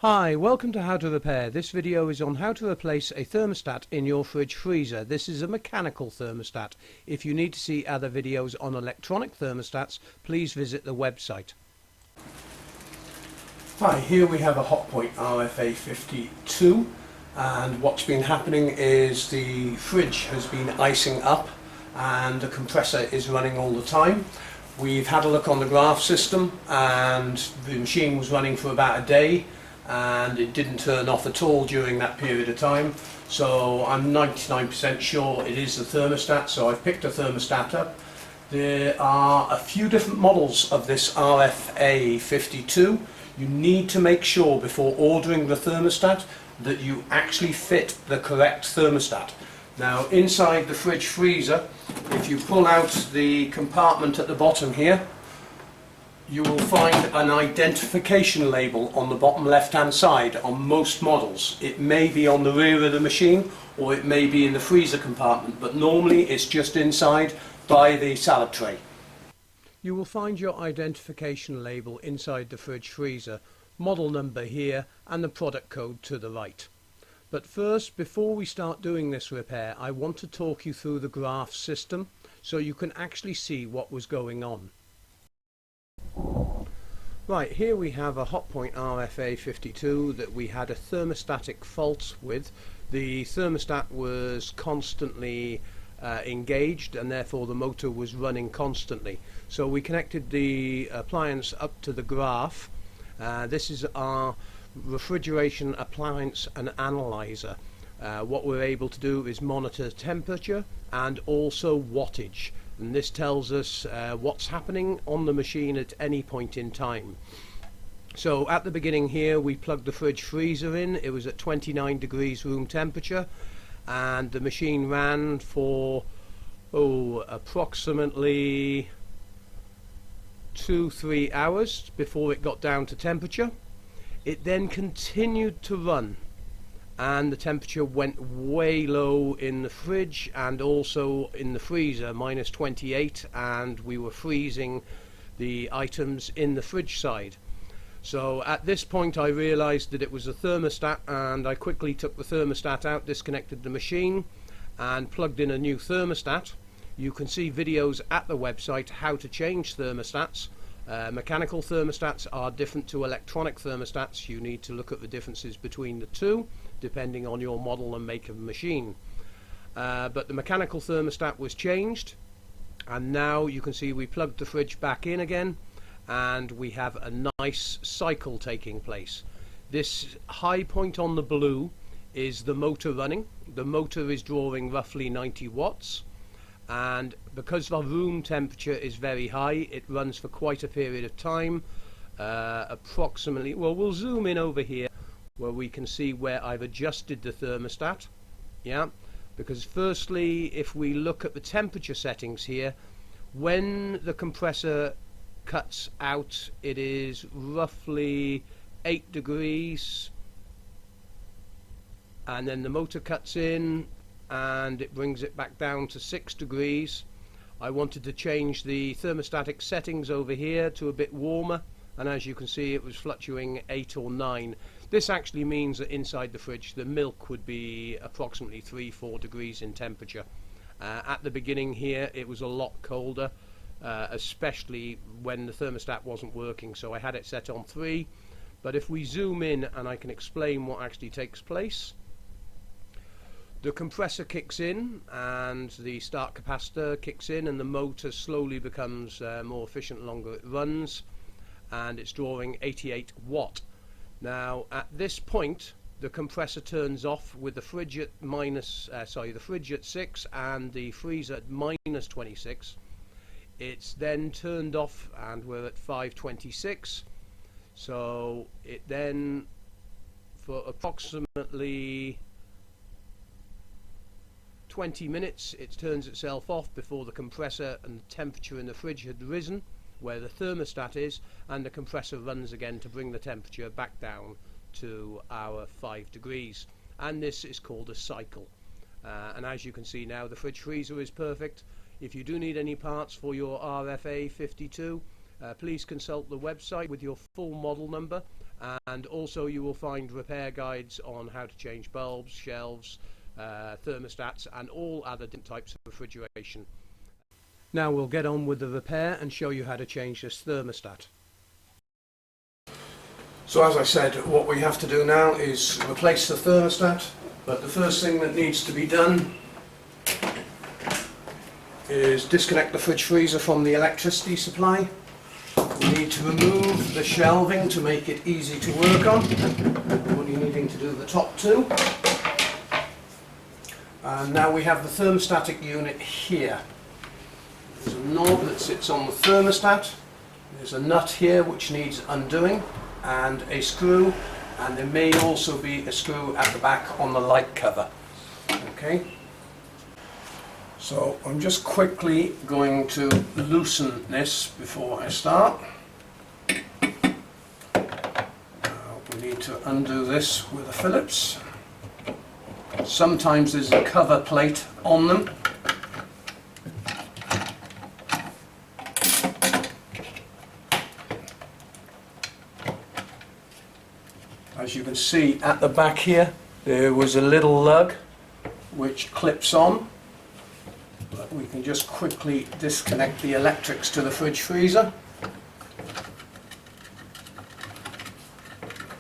Hi, welcome to How to Repair. This video is on how to replace a thermostat in your fridge freezer. This is a mechanical thermostat. If you need to see other videos on electronic thermostats, please visit the website. Hi, here we have a HOTPOINT RFA52 and what's been happening is the fridge has been icing up and the compressor is running all the time. We've had a look on the graph system and the machine was running for about a day and it didn't turn off at all during that period of time, so I'm 99% sure it is the thermostat, so I've picked a thermostat up. There are a few different models of this RFA52. You need to make sure before ordering the thermostat that you actually fit the correct thermostat. Now inside the fridge freezer, if you pull out the compartment at the bottom here, you will find an identification label on the bottom left hand side on most models. It may be on the rear of the machine or it may be in the freezer compartment, but normally it's just inside by the salad tray. You will find your identification label inside the fridge freezer, model number here and the product code to the right. But first, before we start doing this repair, I want to talk you through the graph system so you can actually see what was going on. Right, here we have a HOTPOINT RFA52 that we had a thermostatic fault with. The thermostat was constantly engaged and therefore the motor was running constantly. So we connected the appliance up to the graph. This is our refrigeration appliance and analyzer. What we're able to do is monitor temperature and also wattage. And this tells us what's happening on the machine at any point in time. So at the beginning here we plugged the fridge freezer in. It was at 29 degrees room temperature and the machine ran for approximately 2-3 hours before it got down to temperature. It then continued to run and the temperature went way low in the fridge and also in the freezer, -28, and we were freezing the items in the fridge side. So at this point I realized that it was a thermostat and I quickly took the thermostat out, disconnected the machine and plugged in a new thermostat. You can see videos at the website how to change thermostats. Mechanical thermostats are different to electronic thermostats. You need to look at the differences between the two depending on your model and make of machine. But the mechanical thermostat was changed and now you can see we plugged the fridge back in again and we have a nice cycle taking place. This high point on the blue is the motor running. The motor is drawing roughly 90 watts. And because our room temperature is very high, it runs for quite a period of time, approximately, well, we'll zoom in over here where we can see where I've adjusted the thermostat. Because firstly, if we look at the temperature settings here, when the compressor cuts out, it is roughly 8 degrees, and then the motor cuts in and it brings it back down to 6 degrees. I wanted to change the thermostatic settings over here to a bit warmer, and as you can see it was fluctuating 8 or 9. This actually means that inside the fridge the milk would be approximately 3-4 degrees in temperature. At the beginning here it was a lot colder, especially when the thermostat wasn't working, so I had it set on 3. But if we zoom in and I can explain what actually takes place, the compressor kicks in and the start capacitor kicks in and the motor slowly becomes more efficient the longer it runs, and it's drawing 88 watt. Now at this point the compressor turns off with the fridge at the fridge at 6 and the freezer at -26. It's then turned off and we're at 526. So it then, for approximately 20 minutes, it turns itself off before the compressor and the temperature in the fridge had risen where the thermostat is, and the compressor runs again to bring the temperature back down to our 5 degrees. And this is called a cycle. And as you can see now, the fridge freezer is perfect. If you do need any parts for your RFA52, please consult the website with your full model number and also you will find repair guides on how to change bulbs, shelves, thermostats and all other different types of refrigeration. Now we'll get on with the repair and show you how to change this thermostat. So as I said, what we have to do now is replace the thermostat, but the first thing that needs to be done is disconnect the fridge freezer from the electricity supply. We need to remove the shelving to make it easy to work on, only needing to do the top two. And now we have the thermostatic unit here. There's a knob that sits on the thermostat, there's a nut here which needs undoing, and a screw, and there may also be a screw at the back on the light cover. Okay, so I'm just quickly going to loosen this before I start. We need to undo this with a Phillips. Sometimes there's a cover plate on them. As you can see at the back here, there was a little lug which clips on, but we can just quickly disconnect the electrics to the fridge freezer.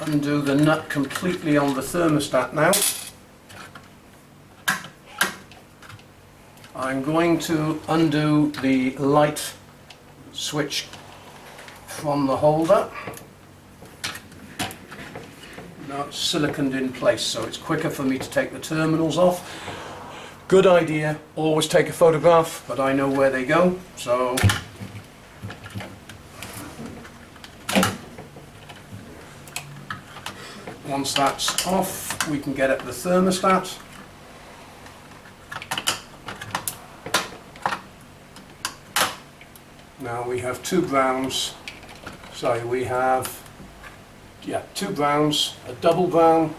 Undo the nut completely on the thermostat now. I'm going to undo the light switch from the holder. Now it's siliconed in place, so it's quicker for me to take the terminals off. Good idea, always take a photograph, but I know where they go, so once that's off, we can get at the thermostat. Now we have two browns, we have two browns, a double brown,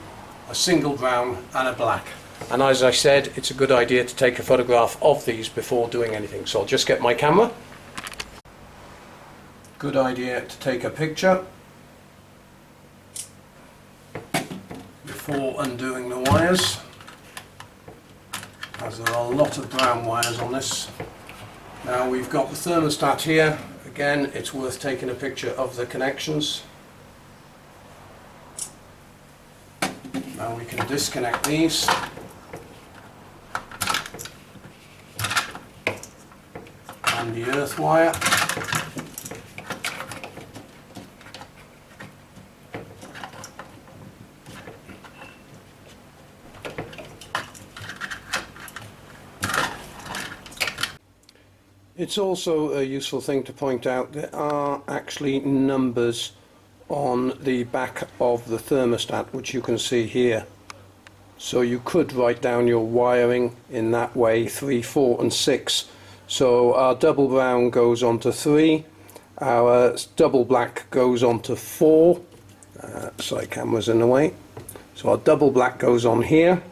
a single brown and a black. And as I said, it's a good idea to take a photograph of these before doing anything. So I'll just get my camera. Good idea to take a picture before undoing the wires, as there are a lot of brown wires on this. Now we've got the thermostat here. Again, it's worth taking a picture of the connections. Now we can disconnect these. And the earth wire. It's also a useful thing to point out, there are actually numbers on the back of the thermostat, which you can see here. So you could write down your wiring in that way, 3, 4 and 6. So our double brown goes on to 3, our double black goes on to 4, sorry, camera's in the way. So our double black goes on here,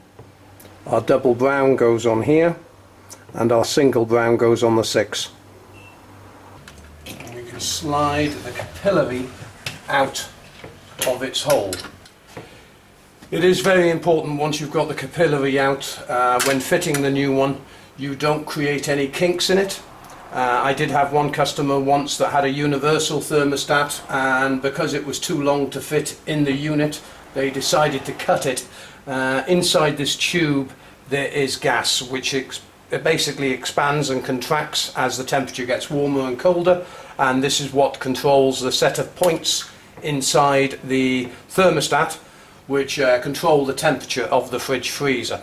our double brown goes on here, and our single brown goes on the 6. And we can slide the capillary out of its hole. It is very important, once you've got the capillary out, when fitting the new one, you don't create any kinks in it. I did have one customer once that had a universal thermostat, and because it was too long to fit in the unit, they decided to cut it. Inside this tube there is gas which it basically expands and contracts as the temperature gets warmer and colder, and this is what controls the set of points inside the thermostat which control the temperature of the fridge freezer.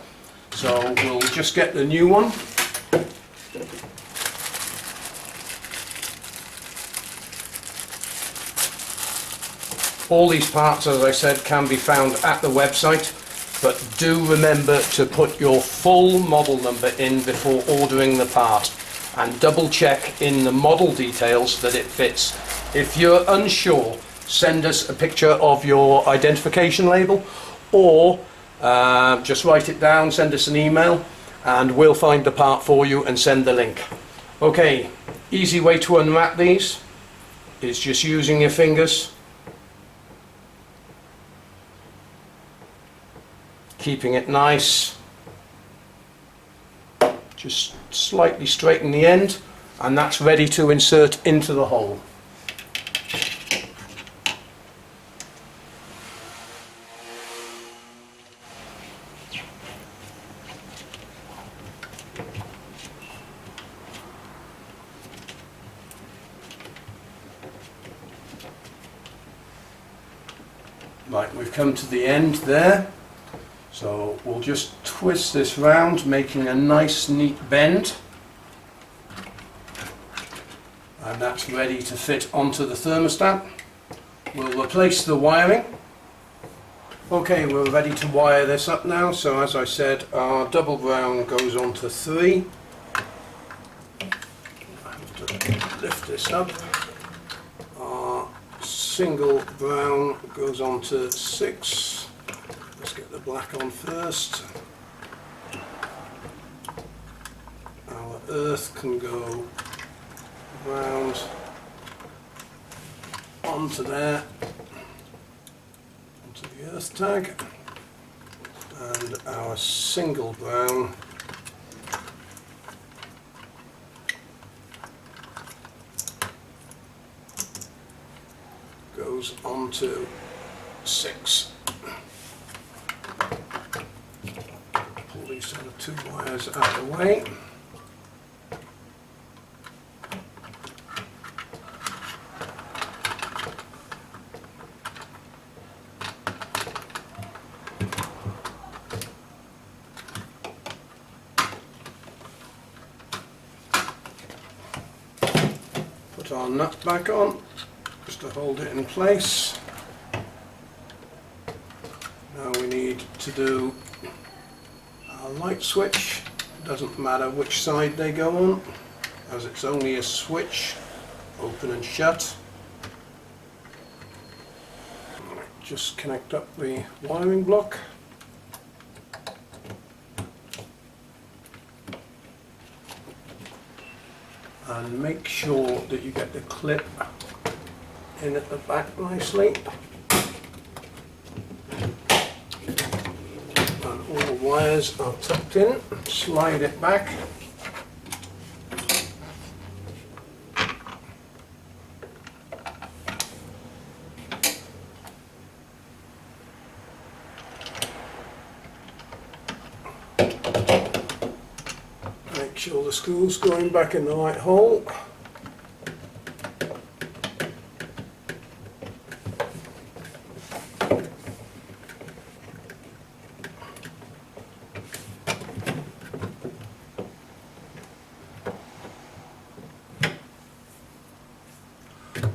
So we'll just get the new one. All these parts, as I said, can be found at the website, but do remember to put your full model number in before ordering the part, and double check in the model details that it fits. If you're unsure, send us a picture of your identification label, or just write it down, send us an email, and we'll find the part for you and send the link. Okay, easy way to unwrap these is just using your fingers keeping it nice. Just slightly straighten the end, and that's ready to insert into the hole. Right, we've come to the end there, so we'll just twist this round, making a nice neat bend, and that's ready to fit onto the thermostat. We'll replace the wiring. Okay, we're ready to wire this up now. So as I said, our double ground goes on to 3. I have to lift this up. Single brown goes on to 6. Let's get the black on first. Our earth can go round onto there, onto the earth tag, and our single brown goes onto 6. Pull these other 2 wires out of the way. Put our nut back on, just to hold it in place. Now we need to do our light switch. It doesn't matter which side they go on, as it's only a switch, open and shut. Just connect up the wiring block. And make sure that you get the clip in at the back nicely. And all the wires are tucked in. Slide it back. Make sure the screw's going back in the right hole.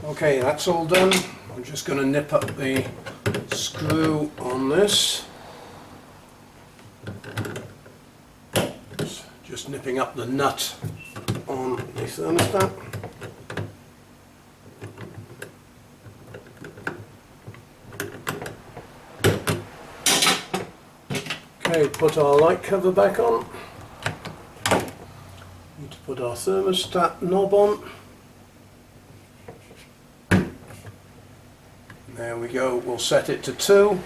Okay, that's all done. I'm just going to nip up the screw on this. Just nipping up the nut on the thermostat. Okay, put our light cover back on. Need to put our thermostat knob on. There we go, we'll set it to 2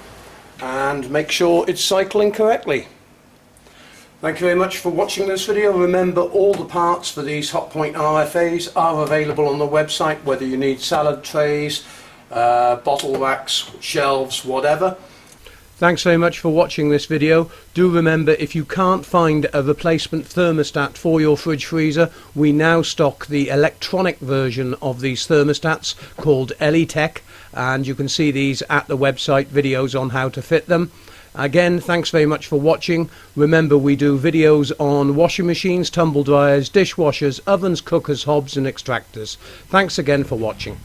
and make sure it's cycling correctly. Thank you very much for watching this video. Remember, all the parts for these HOTPOINT RFAs are available on the website, whether you need salad trays, bottle racks, shelves, whatever. Thanks very much for watching this video. Do remember, if you can't find a replacement thermostat for your fridge freezer, we now stock the electronic version of these thermostats called ELITech, and you can see these at the website, videos on how to fit them. Again, thanks very much for watching. Remember, we do videos on washing machines, tumble dryers, dishwashers, ovens, cookers, hobs and extractors. Thanks again for watching.